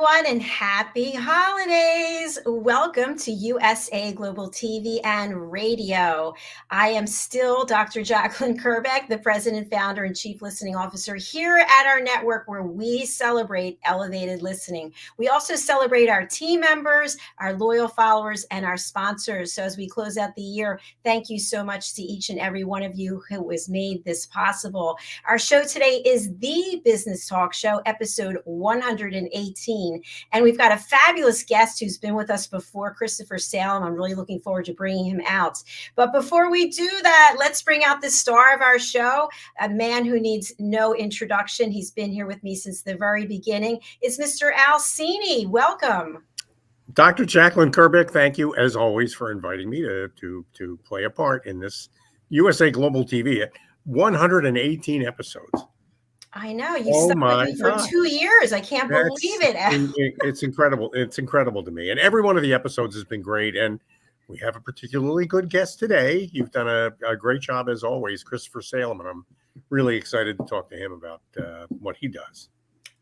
everyone, and happy holidays. Welcome to USA Global TV and Radio. I am still Dr. Jacalyn Kerbeck, the president, founder, and chief listening officer here at our network, where we celebrate elevated listening. We also celebrate our team members, our loyal followers, and our sponsors. So as we close out the year, thank you so much to each and every one of you who has made this possible. Our show today is the Business Talk Show, episode 118. And we've got a fabulous guest who's been with us before, Christopher Salem. I'm really looking forward to bringing him out. But before we do that, let's bring out the star of our show, a man who needs no introduction. He's been here with me since the very beginning. It's Mr. al.cini. Welcome. Dr. Jacalyn Kerbeck, thank you, as always, for inviting me to play a part in this USA Global TV. 118 episodes. I know. You stuck with me for 2 years. I can't believe it. It's incredible. It's incredible to me. And every one of the episodes has been great. And we have a particularly good guest today. You've done a great job, as always, Christopher Salem. And I'm really excited to talk to him about what he does.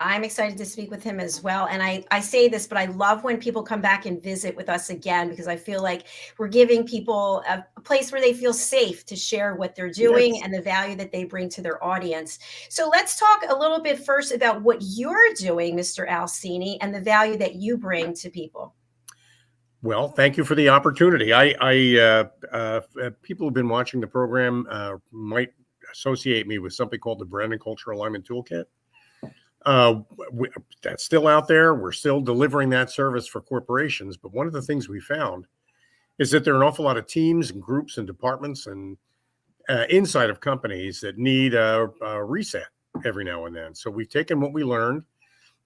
I'm excited to speak with him as well. And I say this, but I love when people come back and visit with us again, because I feel like we're giving people a place where they feel safe to share what they're doing and the value that they bring to their audience. So let's talk a little bit first about what you're doing, Mr. al.cini, and the value that you bring to people. Well, thank you for the opportunity. People who've been watching the program might associate me with something called the Brand and Culture Alignment Toolkit. That's still out there. We're still delivering that service for corporations. But one of the things we found is that there are an awful lot of teams and groups and departments and inside of companies that need a reset every now and then. So we've taken what we learned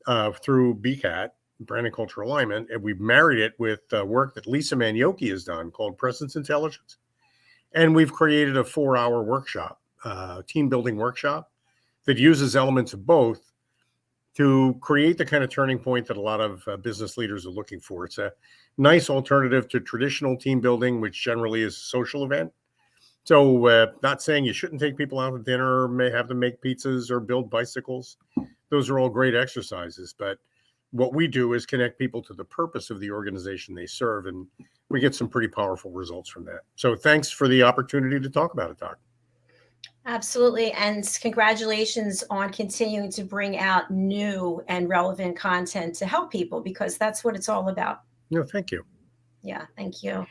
through BCAT, Brand and Culture Alignment, and we've married it with work that Lisa Manioki has done called Presence Intelligence. And we've created a 4-hour workshop, team building workshop that uses elements of both to create the kind of turning point that a lot of business leaders are looking for. It's a nice alternative to traditional team building, which generally is a social event. So not saying you shouldn't take people out to dinner or may have them make pizzas or build bicycles. Those are all great exercises. But what we do is connect people to the purpose of the organization they serve. And we get some pretty powerful results from that. So thanks for the opportunity to talk about it, Doc. Absolutely. And congratulations on continuing to bring out new and relevant content to help people, because that's what it's all about. No, thank you. Yeah, thank you.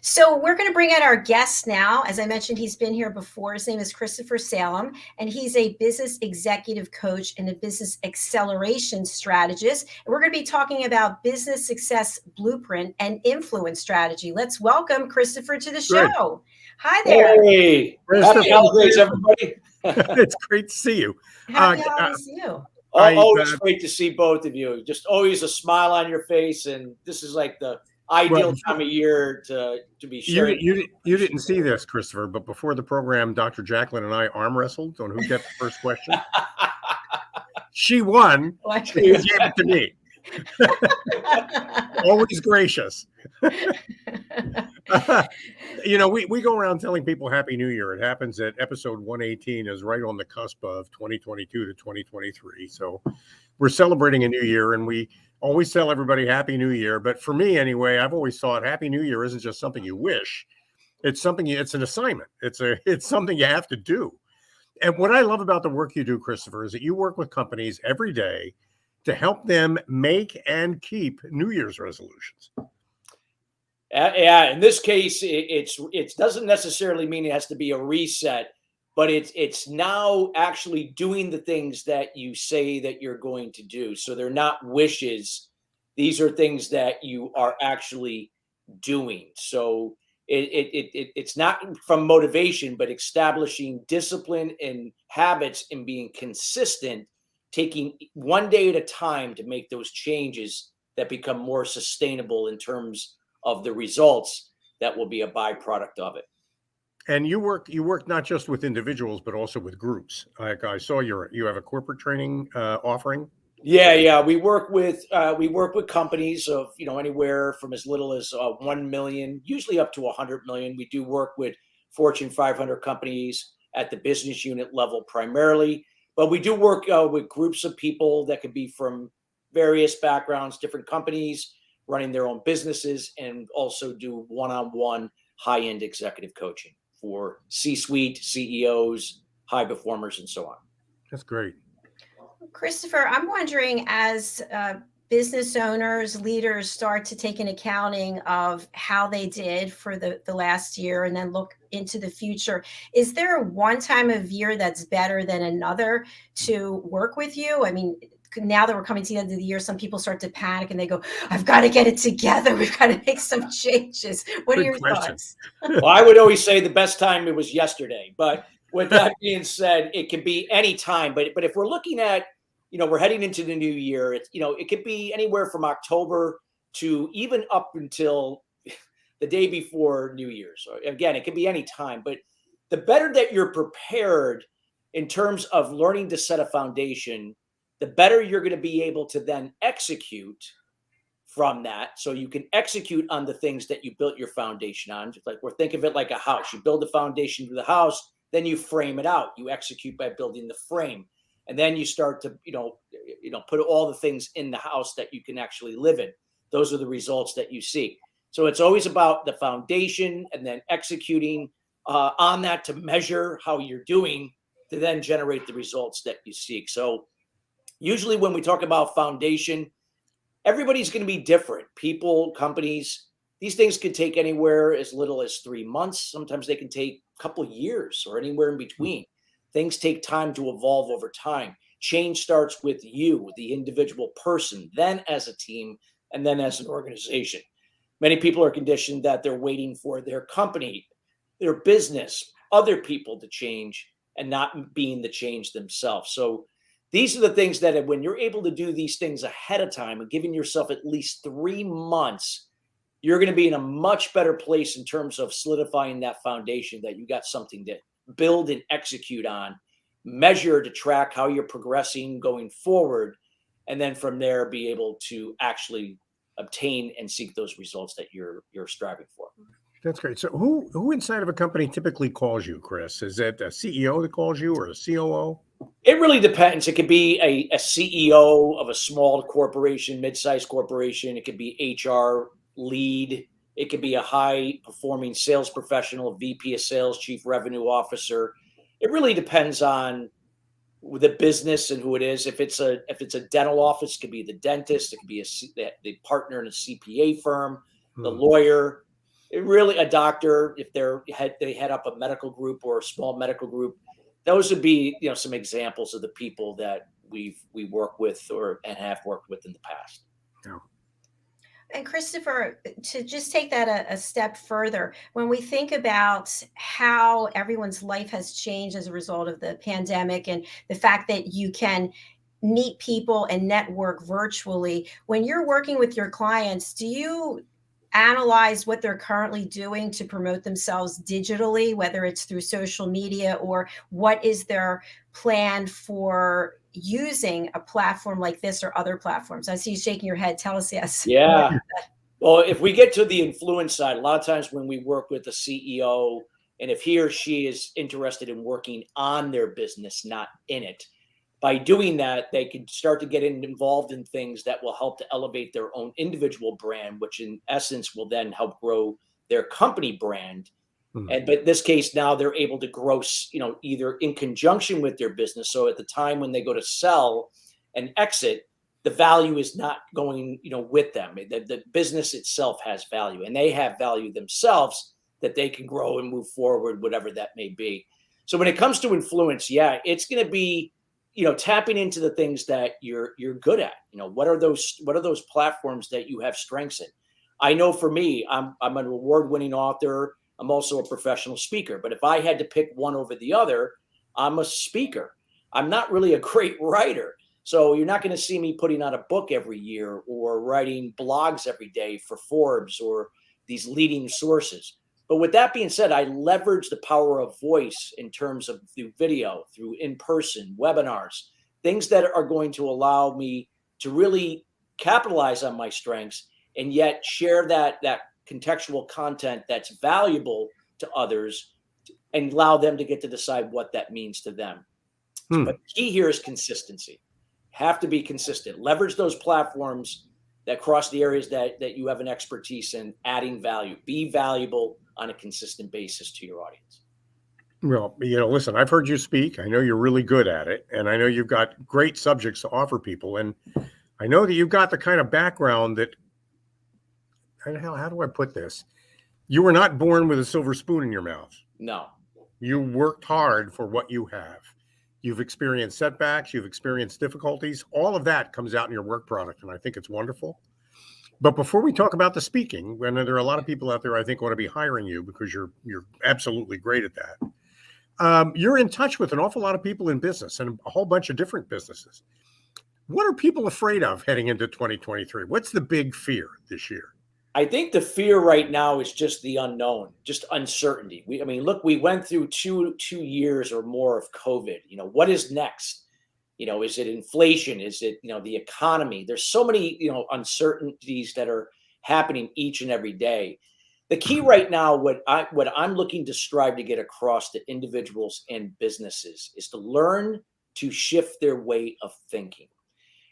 So we're going to bring out our guest now. As I mentioned, he's been here before. His name is Christopher Salem, and he's a business executive coach and a business acceleration strategist. And we're going to be talking about business success blueprint and influence strategy. Let's welcome Christopher to the show. Good. Hi there. Hey, happy holidays, everybody. It's great to see you. Happy holidays to you. Always great to see both of you. Just always a smile on your face, and this is like the ideal time of year to be sharing. You didn't see this, Christopher, but before the program, Dr. Jacalyn and I arm wrestled on who got the first question. She won. She gave it to me. Always gracious. We go around telling people Happy New Year. It happens that episode 118 is right on the cusp of 2022 to 2023. So we're celebrating a new year, and we always tell everybody Happy New Year. But for me, anyway, I've always thought Happy New Year isn't just something you wish. It's something. It's an assignment. It's something you have to do. And what I love about the work you do, Christopher, is that you work with companies every day to help them make and keep New Year's resolutions. Yeah, in this case, it doesn't necessarily mean it has to be a reset, but it's now actually doing the things that you say that you're going to do. So they're not wishes; these are things that you are actually doing. So it's not from motivation, but establishing discipline and habits and being consistent, taking one day at a time to make those changes that become more sustainable in terms of the results that will be a byproduct of it. And you work not just with individuals, but also with groups. Like I saw you have a corporate training offering. Yeah. We work with companies of, anywhere from as little as 1 million, usually up to 100 million. We do work with Fortune 500 companies at the business unit level primarily, but we do work with groups of people that could be from various backgrounds, different companies, running their own businesses, and also do one-on-one high-end executive coaching for C-suite, CEOs, high performers, and so on. That's great. Christopher, I'm wondering, as business owners, leaders start to take an accounting of how they did for the last year and then look into the future, is there one time of year that's better than another to work with you? I mean, now that we're coming to the end of the year, some people start to panic and they go, I've got to get it together. We've got to make some changes. What are Good your question. thoughts? Well, I would always say the best time it was yesterday, but with that being said, it can be any time. But if we're looking at, we're heading into the new year, it could be anywhere from October to even up until the day before New Year's. So again, it can be any time, but the better that you're prepared in terms of learning to set a foundation, the better you're going to be able to then execute from that. So you can execute on the things that you built your foundation on. Just like, we're think of it like a house. You build the foundation to the house, then you frame it out. You execute by building the frame. And then you start to, put all the things in the house that you can actually live in. Those are the results that you seek. So it's always about the foundation and then executing on that to measure how you're doing to then generate the results that you seek. So usually when we talk about foundation, everybody's going to be different. People, companies, these things could take anywhere as little as 3 months. Sometimes they can take a couple of years or anywhere in between. Things take time to evolve over time. Change starts with you, the individual person, then as a team, and then as an organization. Many people are conditioned that they're waiting for their company, their business, other people to change and not being the change themselves. So these are the things that when you're able to do these things ahead of time and giving yourself at least 3 months, you're going to be in a much better place in terms of solidifying that foundation, that you got something to build and execute on, measure to track how you're progressing going forward, and then from there be able to actually obtain and seek those results that you're striving for. That's great. So who inside of a company typically calls you, Chris? Is it a CEO that calls you or a COO? It really depends. It could be a CEO of a small corporation, mid-sized corporation. It could be HR lead. It could be a high-performing sales professional, VP of sales, chief revenue officer. It really depends on the business and who it is. If it's a dental office, it could be the dentist. It could be the partner in a CPA firm, the lawyer. It really, a doctor, if they head up a medical group or a small medical group. Those would be, some examples of the people that we work with and have worked with in the past. Yeah. And Christopher, to just take that a step further, when we think about how everyone's life has changed as a result of the pandemic and the fact that you can meet people and network virtually, when you're working with your clients, do you analyze what they're currently doing to promote themselves digitally, whether it's through social media, or what is their plan for using a platform like this or other platforms? I see you shaking your head. Tell us yes. Yeah. Well, if we get to the influence side, a lot of times when we work with a CEO, and if he or she is interested in working on their business, not in it, by doing that, they can start to get involved in things that will help to elevate their own individual brand, which in essence will then help grow their company brand. But in this case, now they're able to grow, either in conjunction with their business. So at the time when they go to sell and exit, the value is not going, with them. The business itself has value, and they have value themselves that they can grow and move forward, whatever that may be. So when it comes to influence, yeah, it's going to be, tapping into the things that you're good at. What are those platforms that you have strengths in? I know for me, I'm an award-winning author. I'm also a professional speaker. But if I had to pick one over the other, I'm a speaker. I'm not really a great writer. So you're not going to see me putting out a book every year or writing blogs every day for Forbes or these leading sources. But with that being said, I leverage the power of voice in terms of through video, through in-person webinars, things that are going to allow me to really capitalize on my strengths and yet share that contextual content that's valuable to others and allow them to get to decide what that means to them. But key here is consistency. Have to be consistent. Leverage those platforms that cross the areas that you have an expertise in, adding value. Be valuable on a consistent basis to your audience. Well, listen, I've heard you speak. I know you're really good at it, and I know you've got great subjects to offer people. And I know that you've got the kind of background that, how do I put this? You were not born with a silver spoon in your mouth. No. You worked hard for what you have. You've experienced setbacks, you've experienced difficulties. All of that comes out in your work product, and I think it's wonderful. But before we talk about the speaking, and there are a lot of people out there I think want to be hiring you because you're absolutely great at that. You're in touch with an awful lot of people in business and a whole bunch of different businesses. What are people afraid of heading into 2023? What's the big fear this year? I think the fear right now is just the unknown, just uncertainty. Look, we went through two years or more of COVID. What is next? Is it inflation? Is it, the economy? There's so many, uncertainties that are happening each and every day. The key right now, what I'm looking to strive to get across to individuals and businesses is to learn to shift their way of thinking.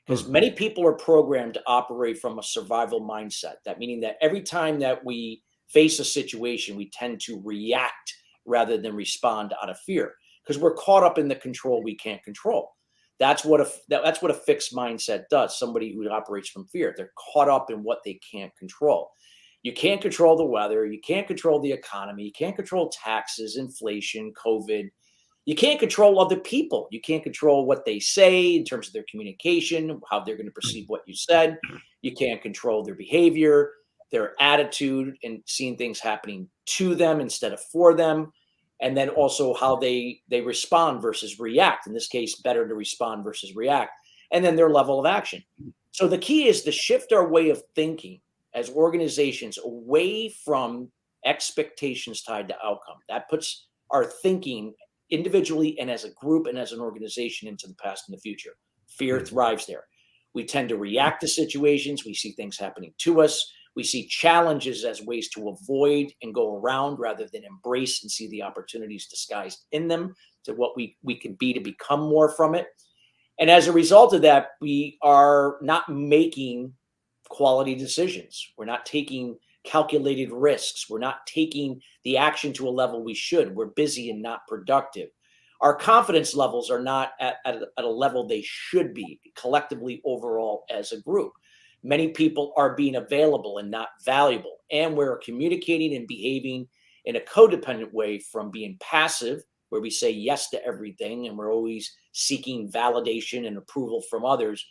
Because many people are programmed to operate from a survival mindset. That meaning that every time that we face a situation, we tend to react rather than respond out of fear because we're caught up in the control we can't control. That's what a fixed mindset does. Somebody who operates from fear, they're caught up in what they can't control. You can't control the weather. You can't control the economy. You can't control taxes, inflation, COVID. You can't control other people. You can't control what they say in terms of their communication, how they're going to perceive what you said. You can't control their behavior, their attitude, and seeing things happening to them instead of for them. And then also how they respond versus react. In this case, better to respond versus react. And then their level of action. So the key is to shift our way of thinking as organizations away from expectations tied to outcome. That puts our thinking individually and as a group and as an organization into the past and the future. Fear thrives there. We tend to react to situations. We see things happening to us. We see challenges as ways to avoid and go around rather than embrace and see the opportunities disguised in them to what we can be to become more from it. And as a result of that, we are not making quality decisions. We're not taking calculated risks. We're not taking the action to a level we should. We're busy and not productive. Our confidence levels are not at a level they should be collectively overall as a group. Many people are being available and not valuable. And we're communicating and behaving in a codependent way from being passive, where we say yes to everything and we're always seeking validation and approval from others,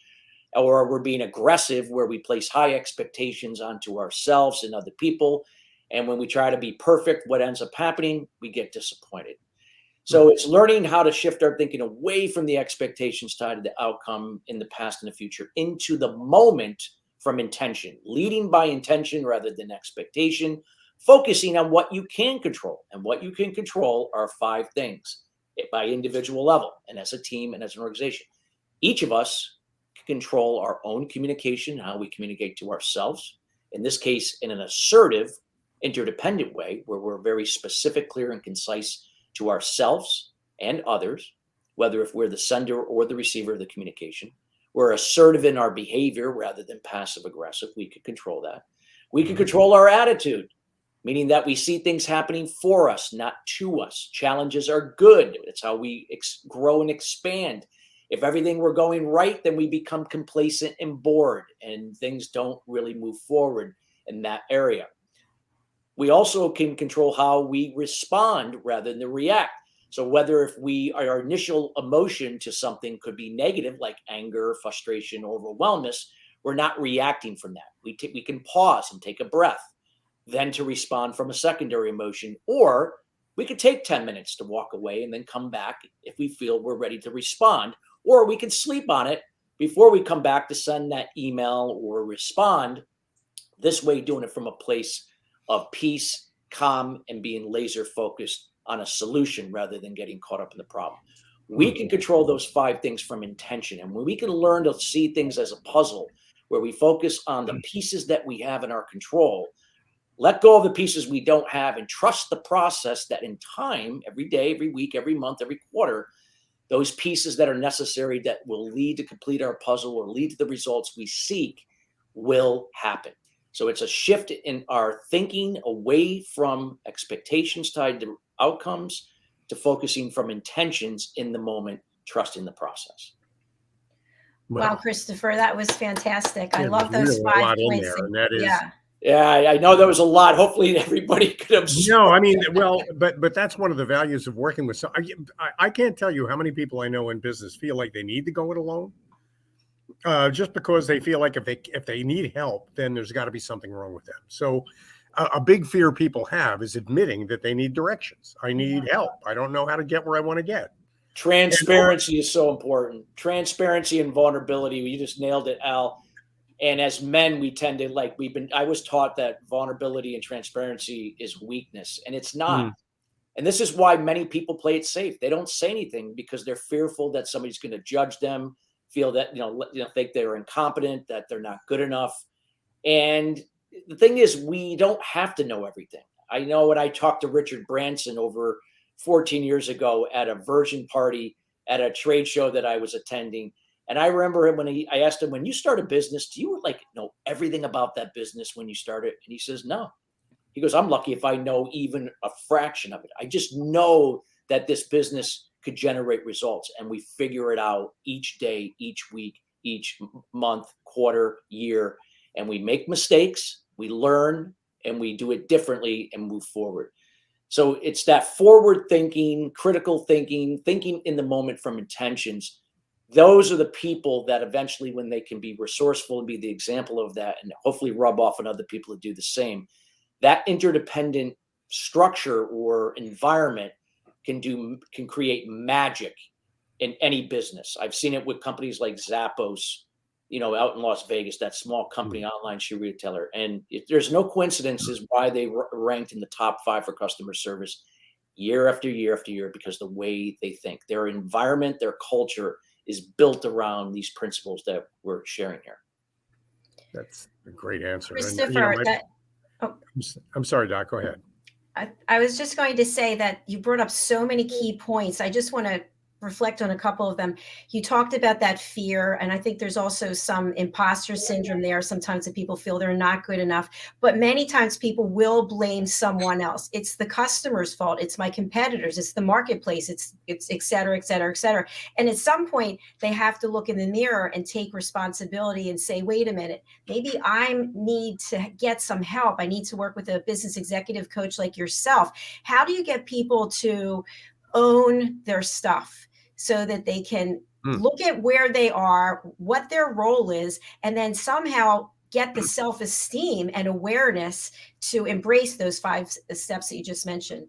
or we're being aggressive where we place high expectations onto ourselves and other people. And when we try to be perfect, what ends up happening? We get disappointed. So it's learning how to shift our thinking away from the expectations tied to the outcome in the past and the future into the moment from intention, leading by intention rather than expectation, focusing on what you can control. And what you can control are 5 things by individual level and as a team and as an organization. Each of us control our own communication, how we communicate to ourselves, in this case, in an assertive, interdependent way, where we're very specific, clear, and concise to ourselves and others, whether if we're the sender or the receiver of the communication. We're assertive in our behavior rather than passive aggressive. We could control that. We can control our attitude, meaning that we see things happening for us, not to us. Challenges are good. It's how we grow and expand. If everything were going right, then we become complacent and bored, and things don't really move forward in that area. We also can control how we respond rather than react. So whether if our initial emotion to something could be negative, like anger, frustration, overwhelmness, we're not reacting from that. We can pause and take a breath, then to respond from a secondary emotion, or we could take 10 minutes to walk away and then come back if we feel we're ready to respond, or we can sleep on it before we come back to send that email or respond. This way, doing it from a place of peace, calm, and being laser focused on a solution rather than getting caught up in the problem. We can control those 5 things from intention. And when we can learn to see things as a puzzle where we focus on the pieces that we have in our control, let go of the pieces we don't have, and trust the process that in time, every day, every week, every month, every quarter, those pieces that are necessary that will lead to complete our puzzle or lead to the results we seek will happen. So it's a shift in our thinking away from expectations tied to outcomes to focusing from intentions in the moment, trusting the process. Wow, Well, Christopher, that was fantastic. I there's love those really a 5 lot in points. there, and that is. Yeah. Yeah, I know there was a lot. Hopefully everybody could absorb. No, I mean, well, but that's one of the values of working with. I can't tell you how many people I know in business feel like they need to go it alone, just because they feel like if they need help, then there's got to be something wrong with them. So, a big fear people have is admitting that they need directions. I need help. I don't know how to get where I want to get. Transparency is so important. Transparency and vulnerability. You just nailed it, Al. And as men, we tend to I was taught that vulnerability and transparency is weakness, and it's not. Mm. And this is why many people play it safe. They don't say anything because they're fearful that somebody's going to judge them, feel that, think they're incompetent, that they're not good enough. And the thing is, we don't have to know everything. I know when I talked to Richard Branson over 14 years ago at a version party at a trade show that I was attending. And I remember him I asked him, when you start a business, do you know everything about that business when you start it? And he says, no. He goes, I'm lucky if I know even a fraction of it. I just know that this business could generate results, and we figure it out each day, each week, each month, quarter, year. And we make mistakes, we learn, and we do it differently and move forward. So it's that forward thinking, critical thinking, thinking in the moment from intentions. Those are the people that eventually, when they can be resourceful and be the example of that, and hopefully rub off on other people to do the same, that interdependent structure or environment can create magic in any business. I've seen it with companies like Zappos, out in Las Vegas, that small company, online shoe retailer. And there's no coincidences why they ranked in the top 5 for customer service year after year after year, because the way they think, their environment, their culture is built around these principles that we're sharing here. That's a great answer. Christopher, I'm sorry, Doc, go ahead. I was just going to say that you brought up so many key points. I just want to reflect on a couple of them. You talked about that fear, and I think there's also some imposter syndrome there. Sometimes that people feel they're not good enough, but many times people will blame someone else. It's the customer's fault. It's my competitors. It's the marketplace. It's et cetera, et cetera, et cetera. And at some point they have to look in the mirror and take responsibility and say, wait a minute, maybe I need to get some help. I need to work with a business executive coach like yourself. How do you get people to own their stuff so that they can look at where they are, what their role is, and then somehow get the self-esteem and awareness to embrace those 5 steps that you just mentioned?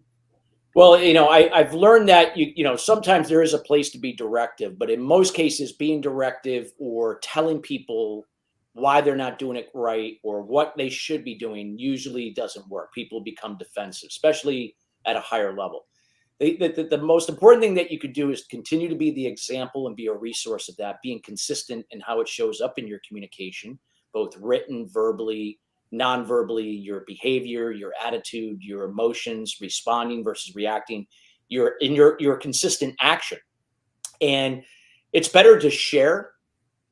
Well, I've learned that sometimes there is a place to be directive, but in most cases, being directive or telling people why they're not doing it right or what they should be doing usually doesn't work. People become defensive, especially at a higher level. The most important thing that you could do is continue to be the example and be a resource of that, being consistent in how it shows up in your communication, both written, verbally, non-verbally, your behavior, your attitude, your emotions, responding versus reacting, your consistent action. And it's better to share,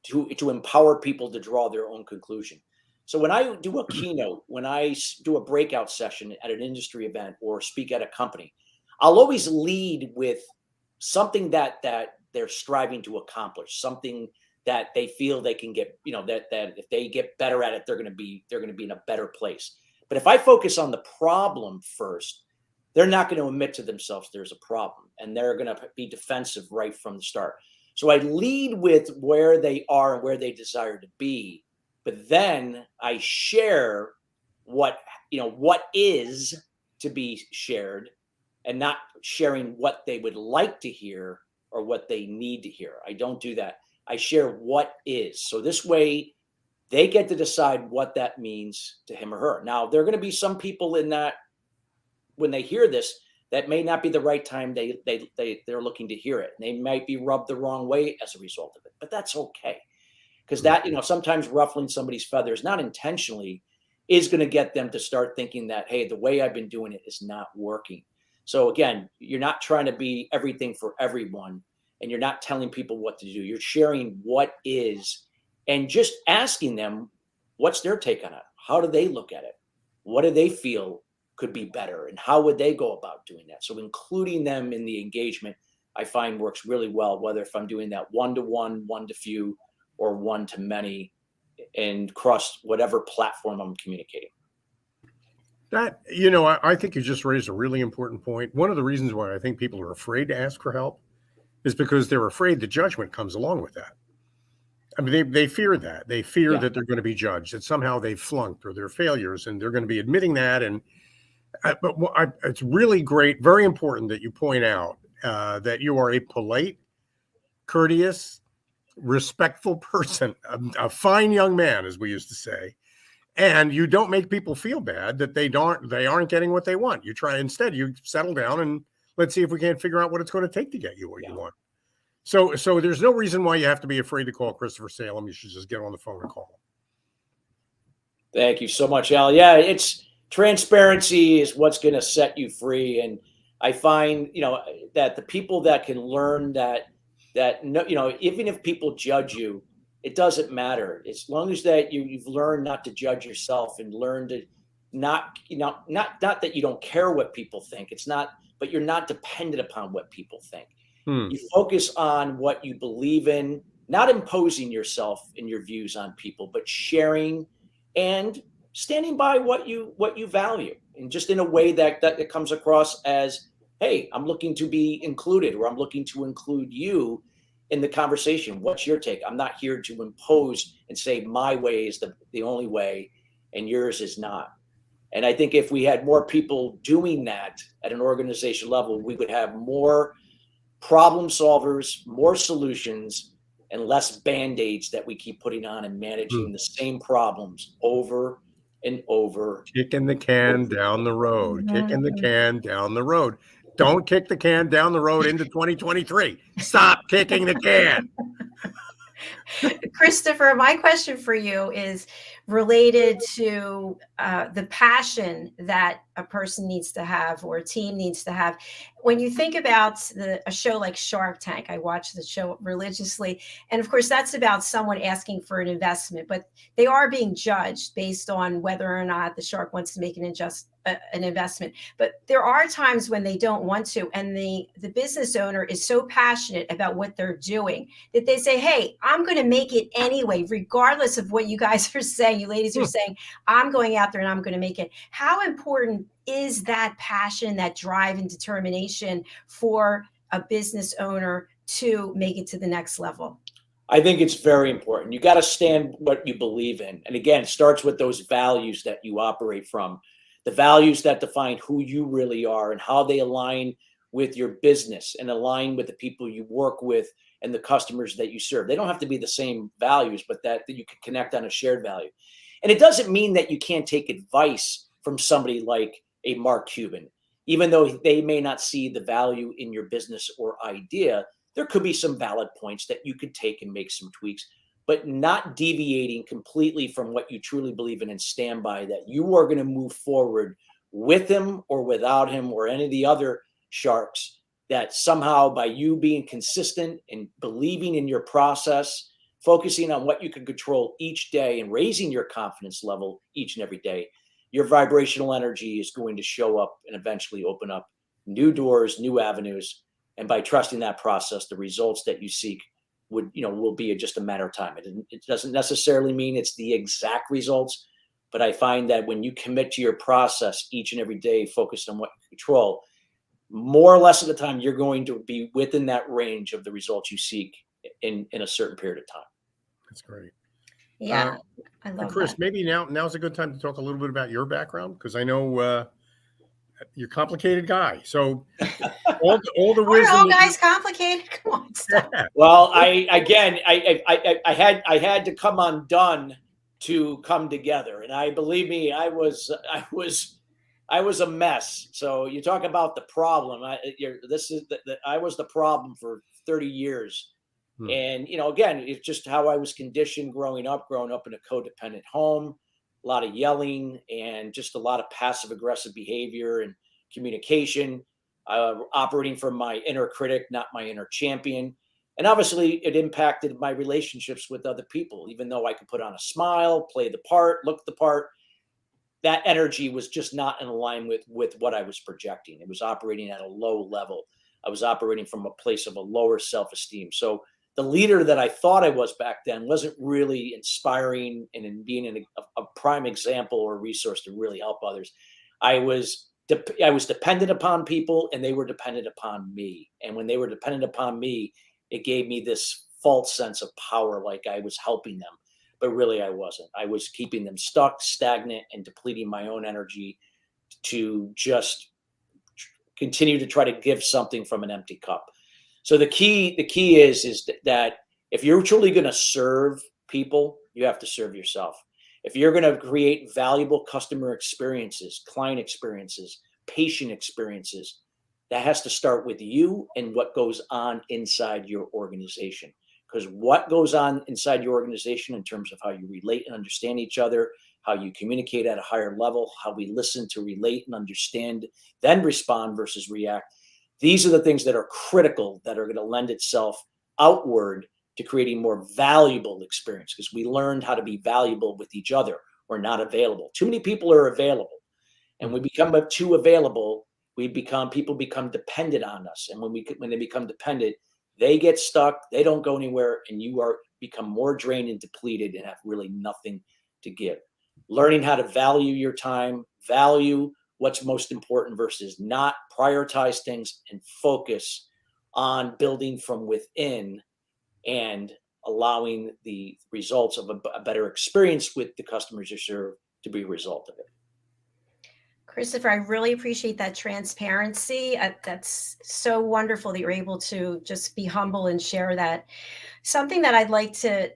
to empower people to draw their own conclusion. So when I do a keynote, when I do a breakout session at an industry event or speak at a company, I'll always lead with something that they're striving to accomplish, something that they feel they can get, that if they get better at it, they're going to be in a better place. But if I focus on the problem first, they're not going to admit to themselves there's a problem, and they're going to be defensive right from the start. So I lead with where they are and where they desire to be, but then I share what is to be shared, and not sharing what they would like to hear or what they need to hear. I don't do that. I share what is. So this way they get to decide what that means to him or her. Now, there are going to be some people in that, when they hear this, that may not be the right time they're looking to hear it. They might be rubbed the wrong way as a result of it, but that's okay. Because that, sometimes ruffling somebody's feathers, not intentionally, is going to get them to start thinking that, hey, the way I've been doing it is not working. So again, you're not trying to be everything for everyone. and you're not telling people what to do. You're sharing what is, and just asking them what's their take on it. How do they look at it? What do they feel could be better, and how would they go about doing that? So including them in the engagement, I find works really well, whether if I'm doing that one-to-one, one-to-few, or one-to-many, and across whatever platform I'm communicating. That, I think you just raised a really important point. One of the reasons why I think people are afraid to ask for help is because they're afraid the judgment comes along with that. I mean, they fear that. They fear that they're going to be judged, that somehow they've flunked or they're failures, and they're going to be admitting that. And it's really great, very important that you point out that you are a polite, courteous, respectful person, a fine young man, as we used to say. And you don't make people feel bad that they aren't getting what they want. You try, instead, you settle down and let's see if we can't figure out what it's going to take to get you what you want. So there's no reason why you have to be afraid to call Christopher Salem. You should just get on the phone and call him. Thank you so much, Al. Yeah, it's transparency is what's going to set you free. And I find, that the people that can learn that even if people judge you, it doesn't matter. As long as that you've learned not to judge yourself and learn to not that you don't care what people think. It's not, but you're not dependent upon what people think. You focus on what you believe in, not imposing yourself and your views on people, but sharing and standing by what you value, and just in a way that it comes across as, hey, I'm looking to be included, or I'm looking to include you in the conversation. What's your take? I'm not here to impose and say my way is the only way and yours is not. And I think if we had more people doing that at an organization level, we would have more problem solvers, more solutions, and less band-aids that we keep putting on and managing the same problems over and over. Kicking the can down the road, kicking the can down the road. Don't kick the can down the road into 2023. Stop kicking the can. Christopher, my question for you is related to the passion that a person needs to have or a team needs to have. When you think about a show like Shark Tank, I watch the show religiously. And of course, that's about someone asking for an investment, but they are being judged based on whether or not the shark wants to make an investment. But there are times when they don't want to. And the business owner is so passionate about what they're doing that they say, hey, I'm going to make it anyway, regardless of what you guys are saying. You ladies are saying, I'm going out there and I'm going to make it. How important is that passion, that drive and determination for a business owner to make it to the next level? I think it's very important. You got to stand what you believe in. And again, it starts with those values that you operate from, the values that define who you really are and how they align with your business and align with the people you work with and the customers that you serve. They don't have to be the same values, but that you can connect on a shared value. And it doesn't mean that you can't take advice from somebody like a Mark Cuban, even though they may not see the value in your business or idea. There could be some valid points that you could take and make some tweaks, but not deviating completely from what you truly believe in and stand by, that you are going to move forward with him or without him or any of the other sharks, that somehow by you being consistent and believing in your process, focusing on what you can control each day and raising your confidence level each and every day, your vibrational energy is going to show up and eventually open up new doors, new avenues. And by trusting that process, the results that you seek will be just a matter of time. It doesn't necessarily mean it's the exact results, but I find that when you commit to your process each and every day, focused on what you control, more or less of the time, you're going to be within that range of the results you seek in a certain period of time. That's great. Yeah, I love Chris, that. maybe now's a good time to talk a little bit about your background, because I know you're a complicated guy. So all the wisdom. Are all guys complicated? Come on, stop. Well, I had to come undone to come together, and believe me, I was a mess. So you talk about the problem. I was the problem for 30 years. And, again, it's just how I was conditioned growing up in a codependent home, a lot of yelling and just a lot of passive aggressive behavior and communication, operating from my inner critic, not my inner champion. And obviously it impacted my relationships with other people. Even though I could put on a smile, play the part, look the part, that energy was just not in alignment with what I was projecting. It was operating at a low level. I was operating from a place of a lower self-esteem. So the leader that I thought I was back then wasn't really inspiring and in being a prime example or resource to really help others. I was dependent upon people, and they were dependent upon me. And when they were dependent upon me, it gave me this false sense of power, like I was helping them, but really I wasn't. I was keeping them stuck, stagnant, and depleting my own energy to just continue to try to give something from an empty cup. So the key is that if you're truly going to serve people, you have to serve yourself. If you're going to create valuable customer experiences, client experiences, patient experiences, that has to start with you and what goes on inside your organization. Because what goes on inside your organization in terms of how you relate and understand each other, how you communicate at a higher level, how we listen to relate and understand, then respond versus react. These are the things that are critical, that are going to lend itself outward to creating more valuable experience, because we learned how to be valuable with each other. We're not available. Too many people are available. And we become too available, people become dependent on us. And when they become dependent, they get stuck, they don't go anywhere, and become more drained and depleted and have really nothing to give. Learning how to value your time, value what's most important versus not, prioritize things and focus on building from within and allowing the results of a better experience with the customers you serve to be a result of it. Christopher, I really appreciate that transparency. That's so wonderful that you're able to just be humble and share that. Something that I'd like to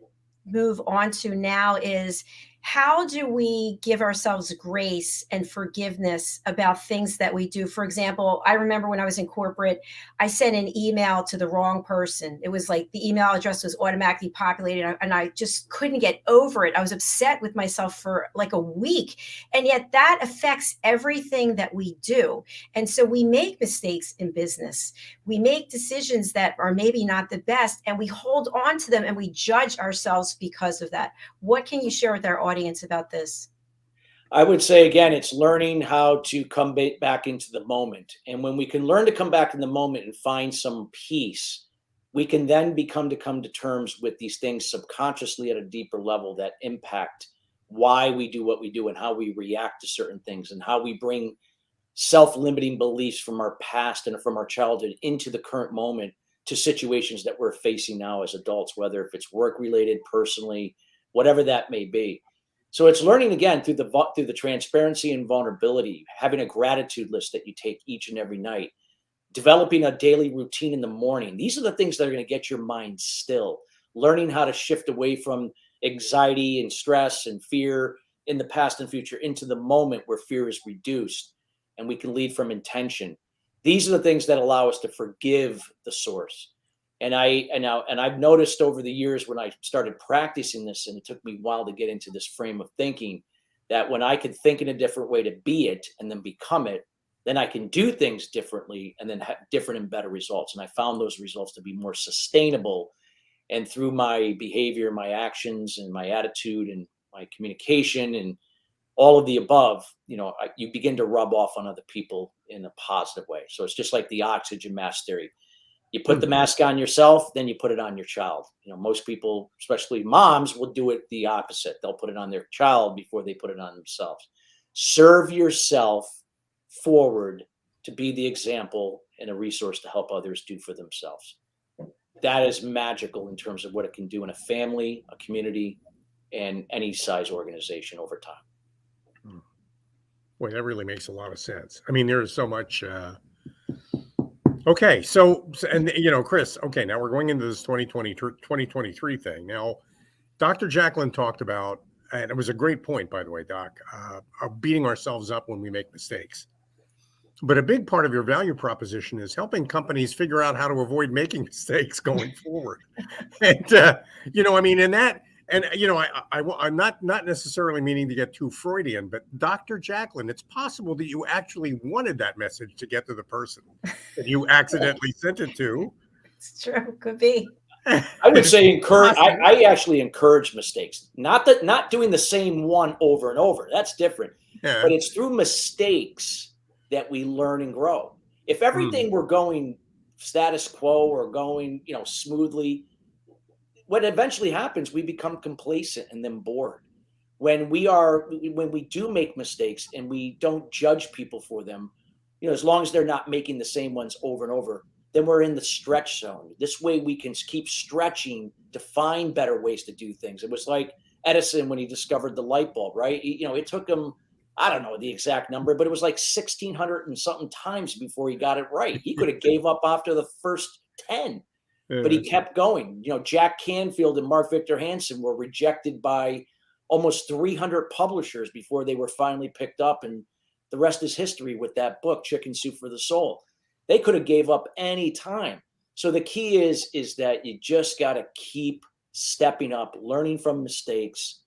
move on to now is, how do we give ourselves grace and forgiveness about things that we do? For example, I remember when I was in corporate, I sent an email to the wrong person. It was like the email address was automatically populated, and I just couldn't get over it. I was upset with myself for like a week. And yet that affects everything that we do. And so we make mistakes in business. We make decisions that are maybe not the best, and we hold on to them and we judge ourselves because of that. What can you share with our audience about this? I would say, again, it's learning how to come back into the moment. And when we can learn to come back in the moment and find some peace, we can then come to terms with these things subconsciously at a deeper level that impact why we do what we do and how we react to certain things, and how we bring self-limiting beliefs from our past and from our childhood into the current moment to situations that we're facing now as adults, whether if it's work related, personally, whatever that may be. So it's learning, again, through the transparency and vulnerability, having a gratitude list that you take each and every night, developing a daily routine in the morning. These are the things that are going to get your mind still. Learning how to shift away from anxiety and stress and fear in the past and future into the moment where fear is reduced, and we can lead from intention. These are the things that allow us to forgive the source. And I've noticed over the years, when I started practicing this, and it took me a while to get into this frame of thinking, that when I could think in a different way to be it and then become it, then I can do things differently and then have different and better results. And I found those results to be more sustainable. And through my behavior, my actions, and my attitude, and my communication, and all of the above, you begin to rub off on other people in a positive way. So it's just like the oxygen mask theory. You put the mask on yourself, then you put it on your child. Most people, especially moms, will do it the opposite. They'll put it on their child before they put it on themselves. Serve yourself forward to be the example and a resource to help others do for themselves. That is magical in terms of what it can do in a family, a community, and any size organization over time. Boy, that really makes a lot of sense. I mean, there's so much. Okay, so and Chris. Okay, now we're going into this 2023 thing. Now, Dr. Jacalyn talked about, and it was a great point, by the way, Doc, of beating ourselves up when we make mistakes. But a big part of your value proposition is helping companies figure out how to avoid making mistakes going forward. And I mean, in that. And I'm not necessarily meaning to get too Freudian, but Dr. Jacalyn, it's possible that you actually wanted that message to get to the person that you accidentally sent it to. It's true. Could be. I would say encourage. Awesome. I actually encourage mistakes. Not doing the same one over and over. That's different. Yeah. But it's through mistakes that we learn and grow. If Mm. everything were going status quo or going, smoothly, what eventually happens, we become complacent and then bored. When we do make mistakes and we don't judge people for them, as long as they're not making the same ones over and over, then we're in the stretch zone. This way we can keep stretching to find better ways to do things. It was like Edison when he discovered the light bulb, right? It took him, I don't know the exact number, but it was like 1,600 and something times before he got it right. He could have gave up after the first 10, but he kept going. Jack Canfield and Mark Victor Hansen were rejected by almost 300 publishers before they were finally picked up. And the rest is history with that book, Chicken Soup for the Soul. They could have gave up any time. So the key is that you just got to keep stepping up, learning from mistakes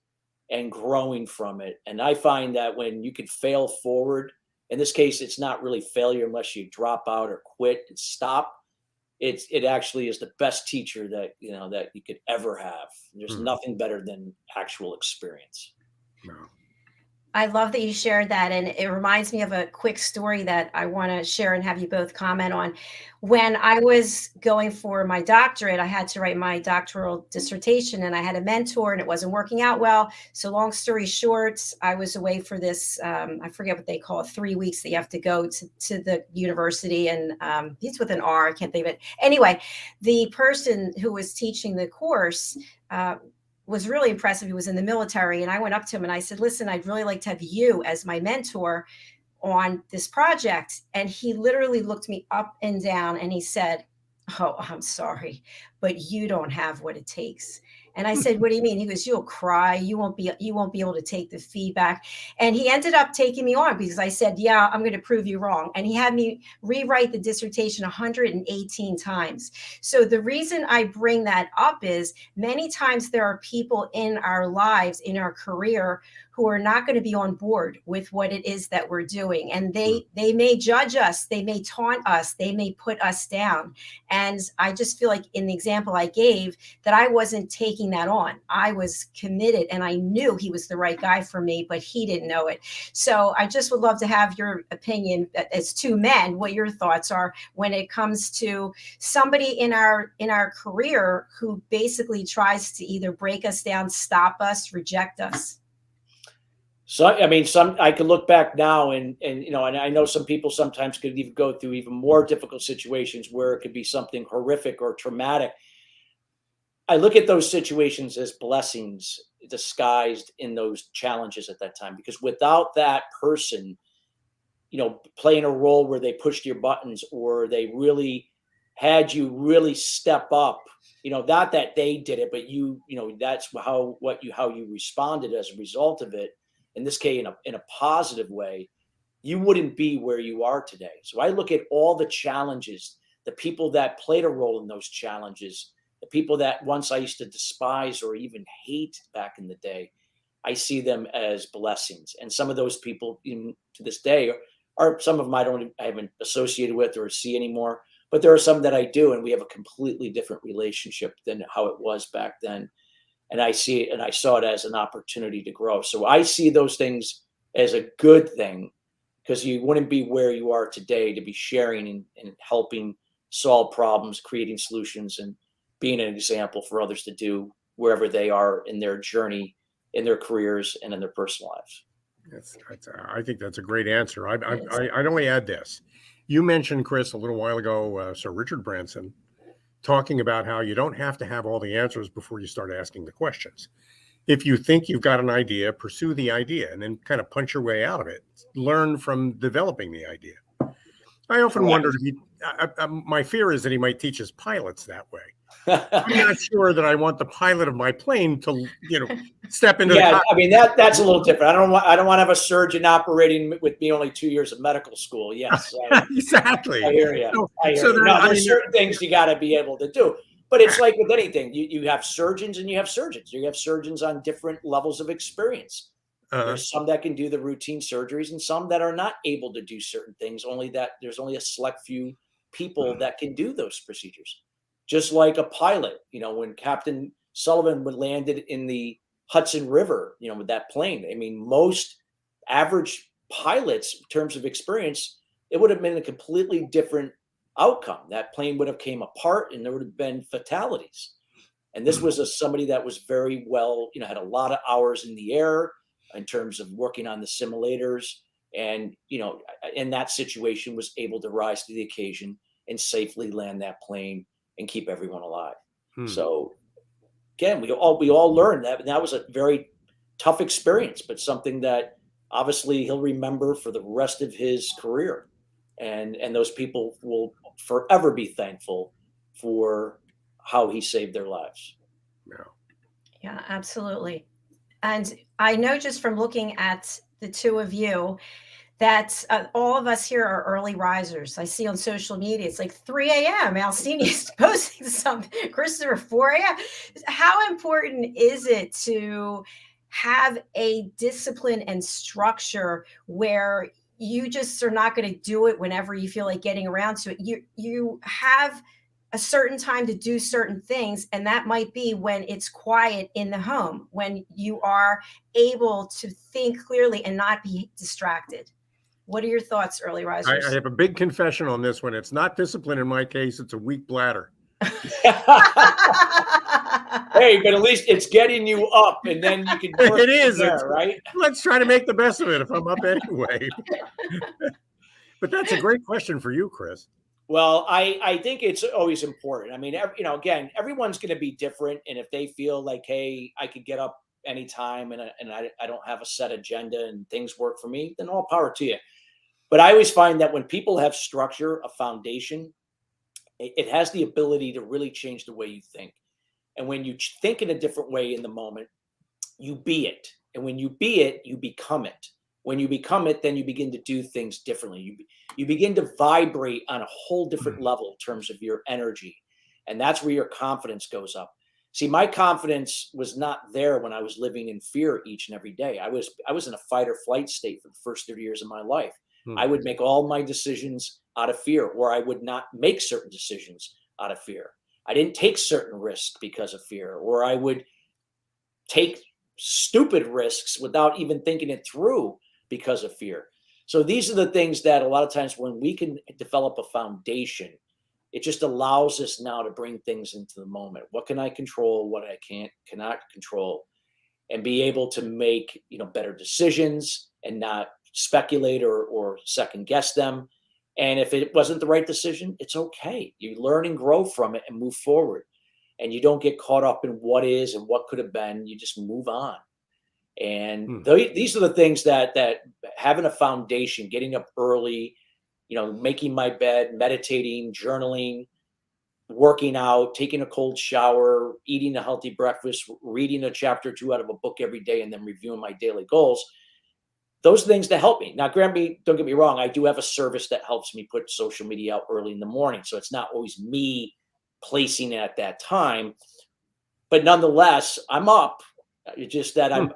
and growing from it. And I find that when you can fail forward, in this case, it's not really failure unless you drop out or quit and stop. It actually is the best teacher that you could ever have. There's nothing better than actual experience. No. I love that you shared that. And it reminds me of a quick story that I want to share and have you both comment on. When I was going for my doctorate, I had to write my doctoral dissertation and I had a mentor and it wasn't working out well. So long story short, I was away for this, I forget what they call it, 3 weeks that you have to go to the university. And it's with an R, I can't think of it. Anyway, the person who was teaching the course, was really impressive. He was in the military. And I went up to him and I said, listen, I'd really like to have you as my mentor on this project. And he literally looked me up and down and he said, oh, I'm sorry, but you don't have what it takes. And I said, what do you mean? He goes, you'll cry. You won't be able to take the feedback. And he ended up taking me on because I said, yeah, I'm going to prove you wrong. And he had me rewrite the dissertation 118 times. So the reason I bring that up is many times there are people in our lives, in our career, who are not going to be on board with what it is that we're doing. And they may judge us, they may taunt us, they may put us down. And I just feel like in the example I gave that I wasn't taking that on. I was committed and I knew he was the right guy for me, but he didn't know it. So I just would love to have your opinion as two men, what your thoughts are when it comes to somebody in our career who basically tries to either break us down, stop us, reject us. So, I mean, I could look back now and I know some people sometimes could even go through even more difficult situations where it could be something horrific or traumatic. I look at those situations as blessings disguised in those challenges at that time, because without that person, playing a role where they pushed your buttons or they really had you really step up, not that they did it, but that's how you responded as a result of it. In this case, in a positive way, you wouldn't be where you are today. So I look at all the challenges, the people that played a role in those challenges, the people that once I used to despise or even hate back in the day. I see them as blessings. And some of those people, even to this day, are some of them I haven't associated with or see anymore. But there are some that I do, and we have a completely different relationship than how it was back then. And I see it, and I saw it as an opportunity to grow. So I see those things as a good thing, because you wouldn't be where you are today to be sharing and helping solve problems, creating solutions, and being an example for others to do wherever they are in their journey, in their careers, and in their personal lives. I think that's a great answer. I'd only add this. You mentioned, Chris, a little while ago, Sir Richard Branson, talking about how you don't have to have all the answers before you start asking the questions. If you think you've got an idea, pursue the idea and then kind of punch your way out of it. Learn from developing the idea. I often wondered my fear is that he might teach his pilots that way. I'm not sure that I want the pilot of my plane to, step into the cockpit. I mean, that's a little different. I don't want to have a surgeon operating with me only 2 years of medical school. Yes, exactly. I hear you. There's certain things you got to be able to do. But it's like with anything, you have surgeons and you have surgeons. You have surgeons on different levels of experience. There's some that can do the routine surgeries and some that are not able to do certain things. There's only a select few people that can do those procedures. just like a pilot, when Captain Sullivan would landed in the Hudson River, with that plane. I mean, most average pilots, in terms of experience, it would have been a completely different outcome. That plane would have came apart and there would have been fatalities. And this was somebody that was very well, had a lot of hours in the air in terms of working on the simulators. And, in that situation was able to rise to the occasion and safely land that plane and keep everyone alive. So again, we all learned that. And that was a very tough experience, but something that obviously he'll remember for the rest of his career. And those people will forever be thankful for how he saved their lives. Yeah, absolutely. And I know just from looking at the two of you that all of us here are early risers. I see on social media, it's like 3 a.m. al.cini is posting something. Christopher, 4 a.m. How important is it to have a discipline and structure where you just are not going to do it whenever you feel like getting around to it? You have a certain time to do certain things, and that might be when it's quiet in the home, when you are able to think clearly and not be distracted. What are your thoughts, early risers? I have a big confession on this one. It's not discipline in my case. It's a weak bladder. Hey, but at least it's getting you up, and then you can work it is there, right? Let's try to make the best of it if I'm up anyway. But that's a great question for you, Chris. Well, I think it's always important. I mean, again, everyone's going to be different, and if they feel like, hey, I could get up anytime, and I don't have a set agenda, and things work for me, then all power to you. But I always find that when people have structure, a foundation, it has the ability to really change the way you think. And when you think in a different way in the moment, you be it. And when you be it, you become it. When you become it, then you begin to do things differently. You begin to vibrate on a whole different level in terms of your energy. And that's where your confidence goes up. See, my confidence was not there when I was living in fear each and every day. I was in a fight or flight state for the first 30 years of my life. I would make all my decisions out of fear, or I would not make certain decisions out of fear. I didn't take certain risks because of fear, or I would take stupid risks without even thinking it through because of fear. So these are the things that a lot of times when we can develop a foundation, it just allows us now to bring things into the moment. What can I control? What I cannot control, and be able to make, better decisions and not speculate or second guess them. And if it wasn't the right decision, it's okay. You learn and grow from it and move forward. And you don't get caught up in what is and what could have been. You just move on. And these are the things that having a foundation, getting up early, making my bed, meditating, journaling, working out, taking a cold shower, eating a healthy breakfast, reading a chapter or two out of a book every day, and then reviewing my daily goals. Those are things that help me. Now, don't get me wrong. I do have a service that helps me put social media out early in the morning. So it's not always me placing it at that time. But nonetheless, I'm up. It's just that I'm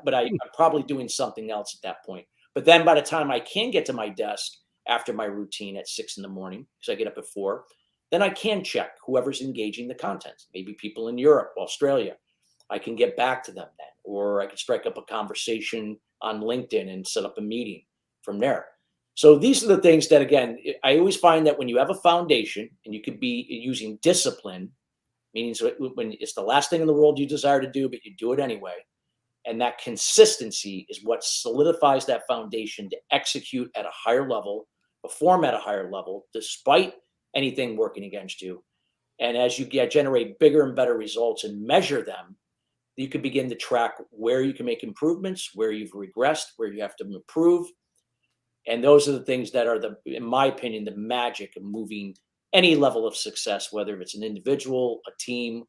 probably doing something else at that point. But then by the time I can get to my desk after my routine at 6 a.m, because I get up at 4, then I can check whoever's engaging the content. Maybe people in Europe, Australia. I can get back to them then, or I can strike up a conversation on LinkedIn and set up a meeting from there. So these are the things that, again, I always find that when you have a foundation and you could be using discipline, meaning when it's the last thing in the world you desire to do, but you do it anyway. And that consistency is what solidifies that foundation to execute at a higher level, perform at a higher level, despite anything working against you. And as you generate bigger and better results and measure them, you can begin to track where you can make improvements, where you've regressed, where you have to improve. And those are the things that are, in my opinion, the magic of moving any level of success, whether it's an individual, a team,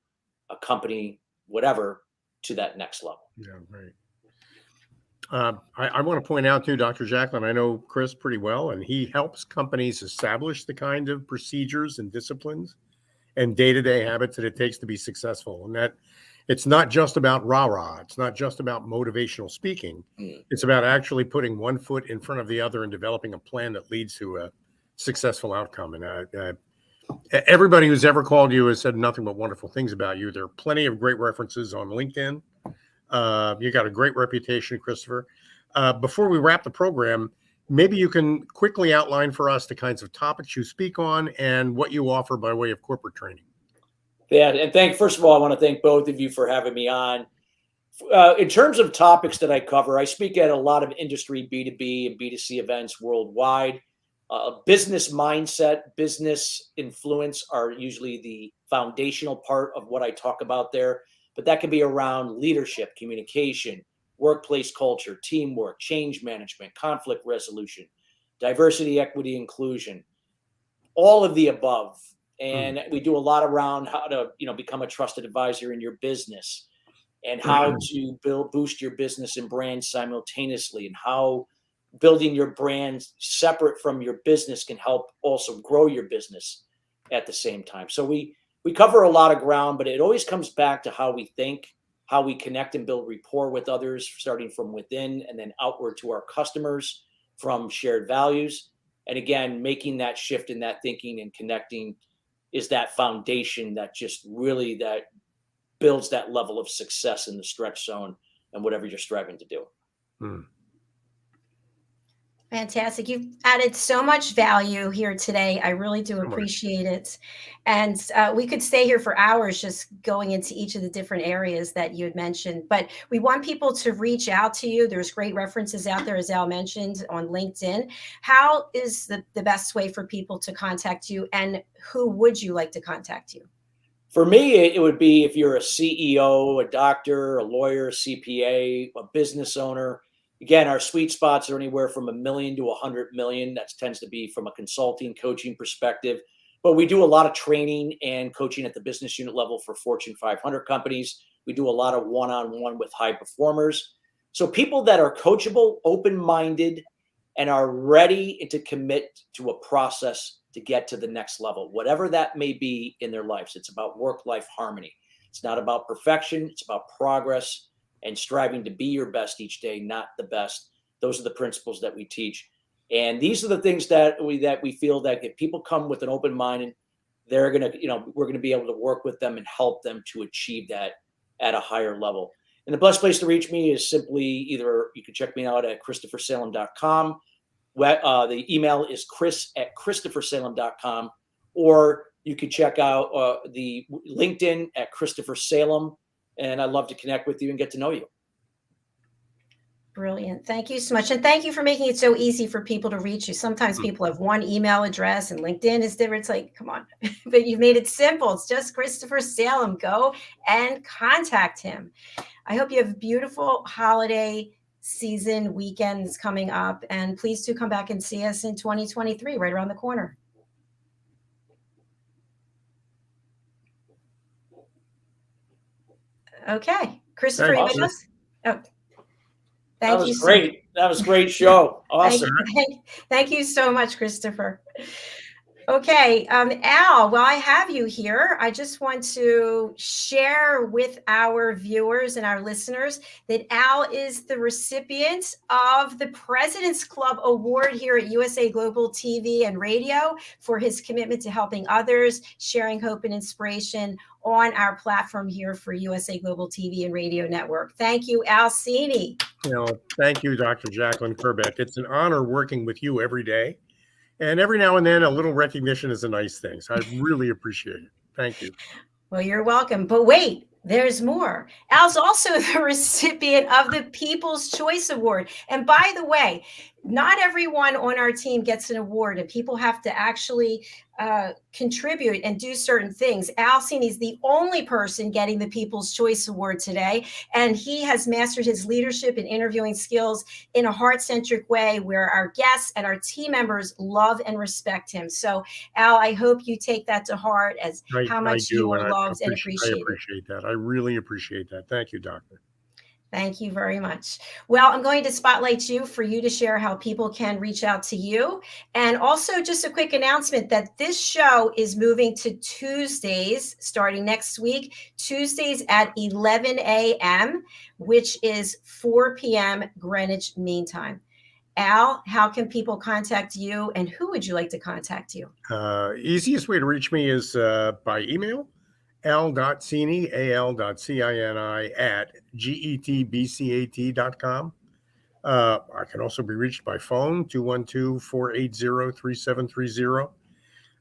a company, whatever, to that next level. Yeah, right. I want to point out too, Dr. Jacalyn, I know Chris pretty well, and he helps companies establish the kind of procedures and disciplines and day-to-day habits that it takes to be successful. And that it's not just about rah-rah. It's not just about motivational speaking. It's about actually putting one foot in front of the other and developing a plan that leads to a successful outcome. And Everybody who's ever called you has said nothing but wonderful things about you. There are plenty of great references on LinkedIn. You got a great reputation, Christopher. Before we wrap the program, maybe you can quickly outline for us the kinds of topics you speak on and what you offer by way of corporate training. Yeah, and first of all, I want to thank both of you for having me on. In terms of topics that I cover, I speak at a lot of industry B2B and B2C events worldwide. Business mindset, business influence are usually the foundational part of what I talk about there. But that can be around leadership, communication, workplace culture, teamwork, change management, conflict resolution, diversity, equity, inclusion, all of the above. And we do a lot around how to, become a trusted advisor in your business, and how to boost your business and brand simultaneously, and how building your brand separate from your business can help also grow your business at the same time. So we cover a lot of ground, but it always comes back to how we think, how we connect and build rapport with others, starting from within and then outward to our customers from shared values. And again, making that shift in that thinking and connecting is that foundation that just really that builds that level of success in the stretch zone and whatever you're striving to do. Fantastic. You've added so much value here today. I really do appreciate it. And we could stay here for hours just going into each of the different areas that you had mentioned. But we want people to reach out to you. There's great references out there, as Al mentioned, on LinkedIn. How is the best way for people to contact you? And who would you like to contact you? For me, it would be if you're a CEO, a doctor, a lawyer, a CPA, a business owner. Again, our sweet spots are anywhere from $1 million to $100 million. That tends to be from a consulting, coaching perspective. But we do a lot of training and coaching at the business unit level for Fortune 500 companies. We do a lot of one-on-one with high performers. So people that are coachable, open-minded, and are ready to commit to a process to get to the next level, whatever that may be in their lives. It's about work-life harmony. It's not about perfection. It's about progress and striving to be your best each day, not the best. Those are the principles that we teach. And these are the things that we feel that if people come with an open mind, and they're going to, we're going to be able to work with them and help them to achieve that at a higher level. And the best place to reach me is simply either you can check me out at ChristopherSalem.com. The email is chris@ChristopherSalem.com, or you could check out the LinkedIn at Christopher Salem. And I'd love to connect with you and get to know you. Brilliant. Thank you so much. And thank you for making it so easy for people to reach you. Sometimes people have one email address and LinkedIn is different. It's like, come on, but you've made it simple. It's just Christopher Salem. Go and contact him. I hope you have a beautiful holiday season weekends coming up. And please do come back and see us in 2023, right around the corner. Okay. Christopher, you with us? Oh, thank you. Great. That was a great show. Awesome. Thank you so much, Christopher. Okay, Al, while I have you here, I just want to share with our viewers and our listeners that Al is the recipient of the President's Club Award here at USA Global TV and Radio for his commitment to helping others, sharing hope and inspiration on our platform here for USA Global TV and Radio Network. Thank you, al.cini. Thank you, Dr. Jacalyn Kerbeck. It's an honor working with you every day. And every now and then, a little recognition is a nice thing. So I really appreciate it. Thank you. Well, you're welcome. But wait, there's more. Al's also the recipient of the People's Choice Award. And by the way, not everyone on our team gets an award, and people have to actually contribute and do certain things. al.cini is the only person getting the People's Choice Award today, and he has mastered his leadership and interviewing skills in a heart-centric way where our guests and our team members love and respect him. So, Al, I hope you take that to heart as how much you are loved and appreciated. I appreciate that. I really appreciate that. Thank you, Doctor. Thank you very much. Well, I'm going to spotlight you for you to share how people can reach out to you. And also just a quick announcement that this show is moving to Tuesdays starting next week, Tuesdays at 11 a.m., which is 4 p.m. Greenwich Mean Time. Al, how can people contact you, and who would you like to contact you? Easiest way to reach me is by email, al.cini, al.cini at getbcat.com. I can also be reached by phone, 212-480-3730.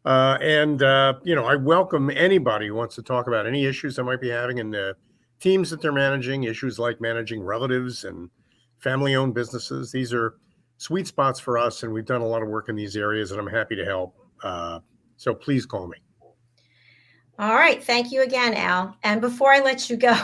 I welcome anybody who wants to talk about any issues they might be having in the teams that they're managing, issues like managing relatives and family-owned businesses. These are sweet spots for us, and we've done a lot of work in these areas, and I'm happy to help. So please call me. All right. Thank you again, Al. And before I let you go,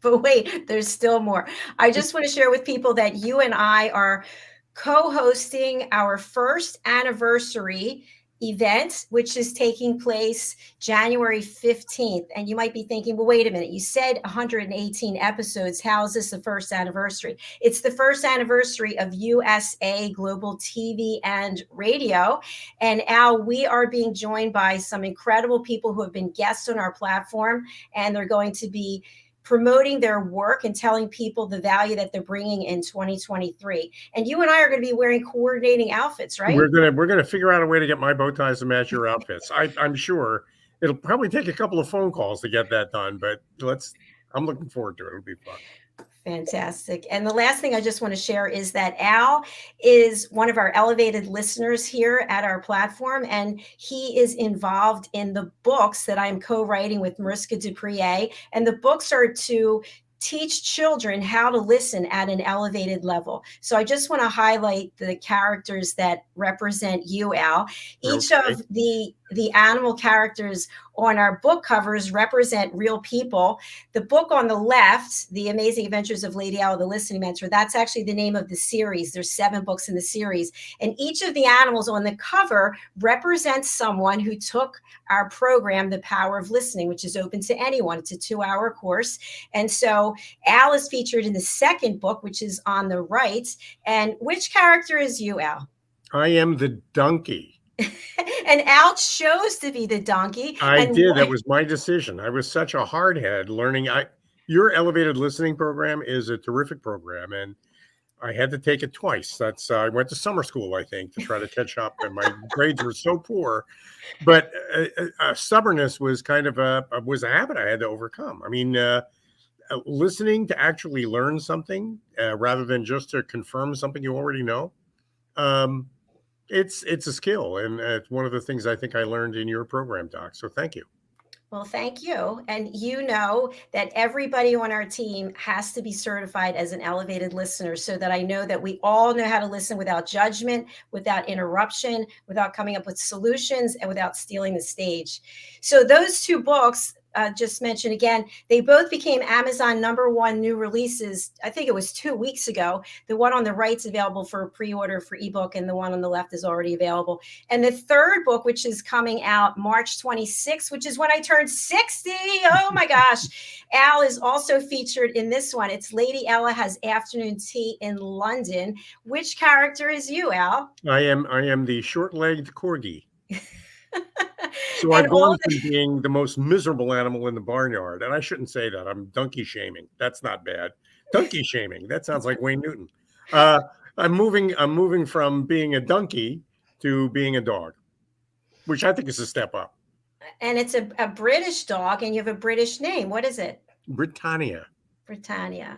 but wait, there's still more. I just want to share with people that you and I are co-hosting our first anniversary event, which is taking place January 15th. And you might be thinking, well, wait a minute, you said 118 episodes. How is this the first anniversary? It's the first anniversary of USA Global TV and Radio. And Al, we are being joined by some incredible people who have been guests on our platform, and they're going to be promoting their work and telling people the value that they're bringing in 2023. And you and I are going to be wearing coordinating outfits, right? We're gonna figure out a way to get my bow ties to match your outfits. I'm sure it'll probably take a couple of phone calls to get that done, but I'm looking forward to it. It'll be fun. Fantastic. And the last thing I just want to share is that Al is one of our elevated listeners here at our platform, and he is involved in the books that I'm co-writing with Mariska Duprier. And the books are to teach children how to listen at an elevated level. So I just want to highlight the characters that represent you, Al. Each of the animal characters on our book covers represent real people. The book on the left, The Amazing Adventures of Lady Ella, the Listening Mentor, that's actually the name of the series. There's 7 books in the series. And each of the animals on the cover represents someone who took our program, The Power of Listening, which is open to anyone. It's a 2-hour course. And so Al is featured in the second book, which is on the right. And which character is you, Al? I am the donkey. And Al chose to be the donkey. I did. That was my decision. I was such a hardhead learning. Your elevated listening program is a terrific program, and I had to take it twice. I went to summer school, I think, to try to catch up, and my grades were so poor. But stubbornness was kind of a habit I had to overcome. I mean, listening to actually learn something rather than just to confirm something you already know. It's a skill, and it's one of the things I think I learned in your program, Doc. So thank you. Well, thank you. And you know that everybody on our team has to be certified as an elevated listener, so that I know that we all know how to listen without judgment, without interruption, without coming up with solutions, and without stealing the stage. So those 2 books, just mentioned again, they both became Amazon #1 new releases. I think it was 2 weeks ago. The one on the right is available for pre-order for ebook, and the one on the left is already available. And the third book, which is coming out March 26th, which is when I turned 60. Oh my gosh. Al is also featured in this one. It's Lady Ella Has Afternoon Tea in London. Which character is you, Al? I am the short-legged corgi. So I've gone from being the most miserable animal in the barnyard, and I shouldn't say that. I'm donkey shaming. That's not bad. Donkey shaming. That sounds like Wayne Newton. I'm moving from being a donkey to being a dog, which I think is a step up. And it's a British dog, and you have a British name. What is it? Britannia. Britannia.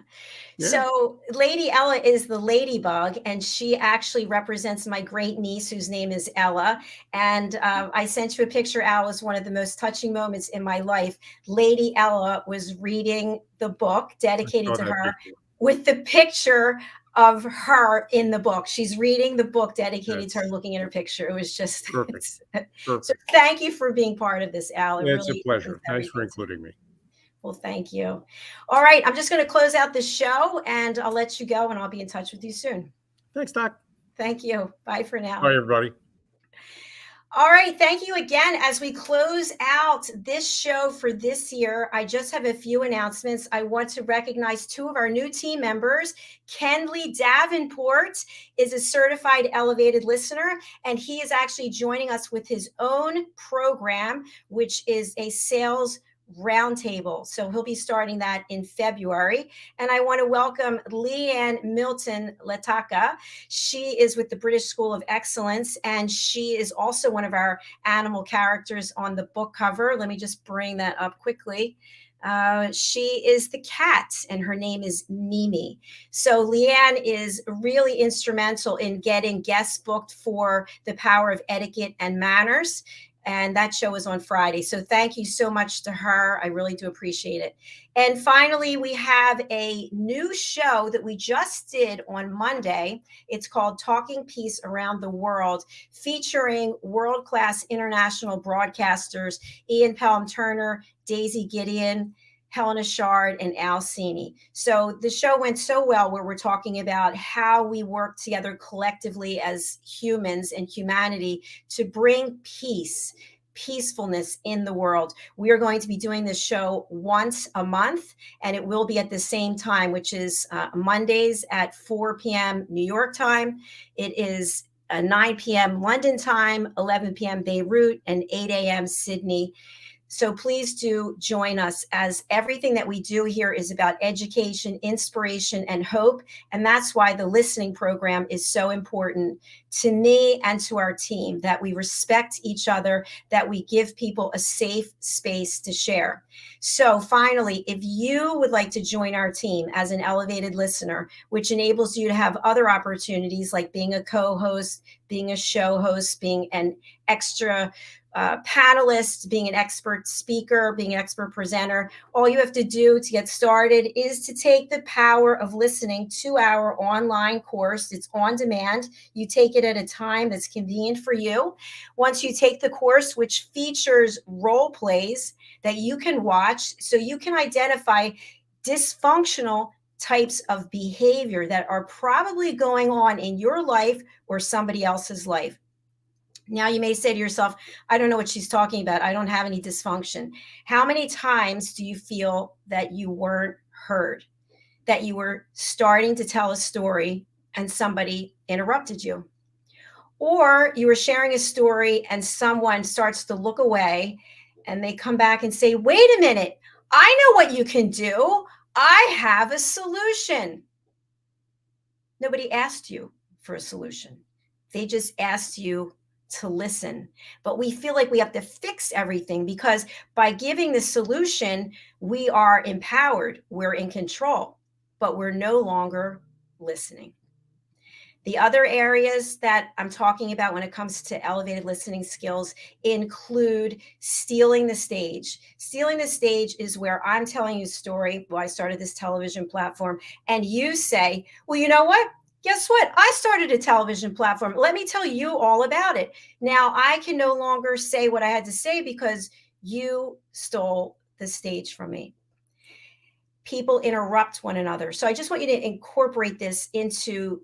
Yeah. So Lady Ella is the ladybug, and she actually represents my great niece, whose name is Ella. And I sent you a picture, Al. It was one of the most touching moments in my life. Lady Ella was reading the book dedicated to her with the picture of her in the book. She's reading the book dedicated to her, looking at her picture. It was just perfect. So thank you for being part of this, Al. It's a pleasure. Thanks for including me. Well, thank you. All right. I'm just going to close out this show, and I'll let you go, and I'll be in touch with you soon. Thanks, Doc. Thank you. Bye for now. Bye, everybody. All right. Thank you again. As we close out this show for this year, I just have a few announcements. I want to recognize 2 of our new team members. Kenley Davenport is a certified elevated listener, and he is actually joining us with his own program, which is a sales Roundtable. So he'll be starting that in February. And I want to welcome Leanne Milton Lataka. She is with the British School of Excellence, and she is also one of our animal characters on the book cover. Let me just bring that up quickly. She is the cat, and her name is Mimi. So Leanne is really instrumental in getting guests booked for The Power of Etiquette and Manners. And that show is on Friday. So thank you so much to her. I really do appreciate it. And finally, we have a new show that we just did on Monday. It's called Talking Peace Around the World, featuring world-class international broadcasters, Ian Pelham-Turner, Daisy Gideon, Helena Shard, and al.cini. So the show went so well, where we're talking about how we work together collectively as humans and humanity to bring peacefulness in the world. We are going to be doing this show once a month, and it will be at the same time, which is Mondays at 4 p.m. New York time. It is 9 p.m. London time, 11 p.m. Beirut, and 8 a.m. Sydney. So please do join us, as everything that we do here is about education, inspiration, and hope. And that's why the listening program is so important to me and to our team, that we respect each other, that we give people a safe space to share. So finally, if you would like to join our team as an elevated listener, which enables you to have other opportunities like being a co-host, being a show host, being an extra panelists, being an expert speaker, being an expert presenter, all you have to do to get started is to take the Power of Listening 2-hour online course. It's on demand. You take it at a time that's convenient for you. Once you take the course, which features role plays that you can watch, so you can identify dysfunctional types of behavior that are probably going on in your life or somebody else's life. Now you may say to yourself, I don't know what she's talking about. I don't have any dysfunction. How many times do you feel that you weren't heard, that you were starting to tell a story and somebody interrupted you? Or you were sharing a story and someone starts to look away and they come back and say, wait a minute, I know what you can do. I have a solution. Nobody asked you for a solution. They just asked you to listen. But we feel like we have to fix everything, because by giving the solution, we are empowered, we're in control, but we're no longer listening. The other areas that I'm talking about when it comes to elevated listening skills include stealing the stage. Stealing the stage is where I'm telling you a story. Well, I started this television platform, and you say, well, you know what? Guess what? I started a television platform. Let me tell you all about it. Now I can no longer say what I had to say because you stole the stage from me. People interrupt one another. So I just want you to incorporate this into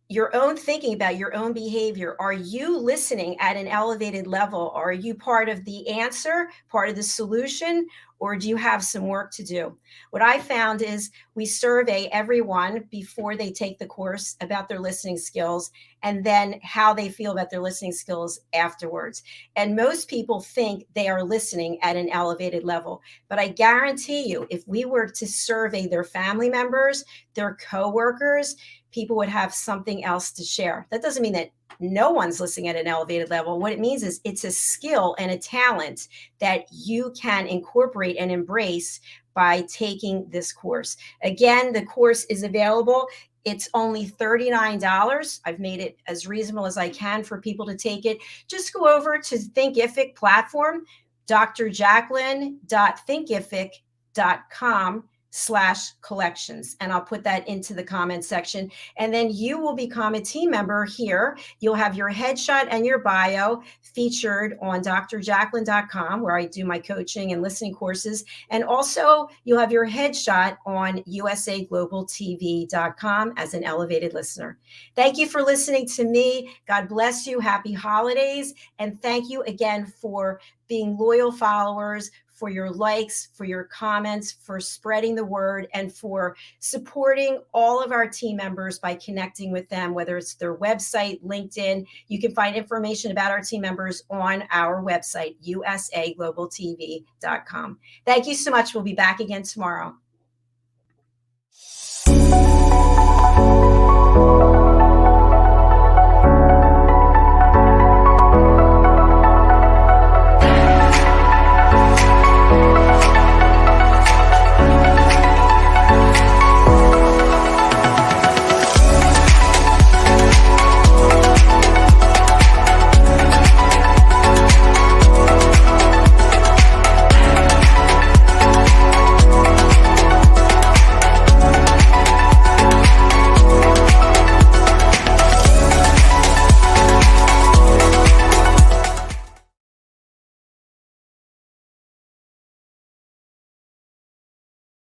your own thinking about your own behavior. Are you listening at an elevated level? Are you part of the answer, part of the solution, or do you have some work to do? What I found is we survey everyone before they take the course about their listening skills, and then how they feel about their listening skills afterwards. And most people think they are listening at an elevated level. But I guarantee you, if we were to survey their family members, their coworkers, people would have something else to share. That doesn't mean that no one's listening at an elevated level. What it means is it's a skill and a talent that you can incorporate and embrace by taking this course. Again, the course is available. It's only $39. I've made it as reasonable as I can for people to take it. Just go over to Thinkific platform, drjacalyn.thinkific.com/collections. And I'll put that into the comment section. And then you will become a team member here. You'll have your headshot and your bio featured on drjacalyn.com, where I do my coaching and listening courses. And also you'll have your headshot on usaglobaltv.com as an elevated listener. Thank you for listening to me. God bless you. Happy holidays. And thank you again for being loyal followers, for your likes, for your comments, for spreading the word, and for supporting all of our team members by connecting with them, whether it's their website, LinkedIn. You can find information about our team members on our website, usaglobaltv.com. Thank you so much. We'll be back again tomorrow.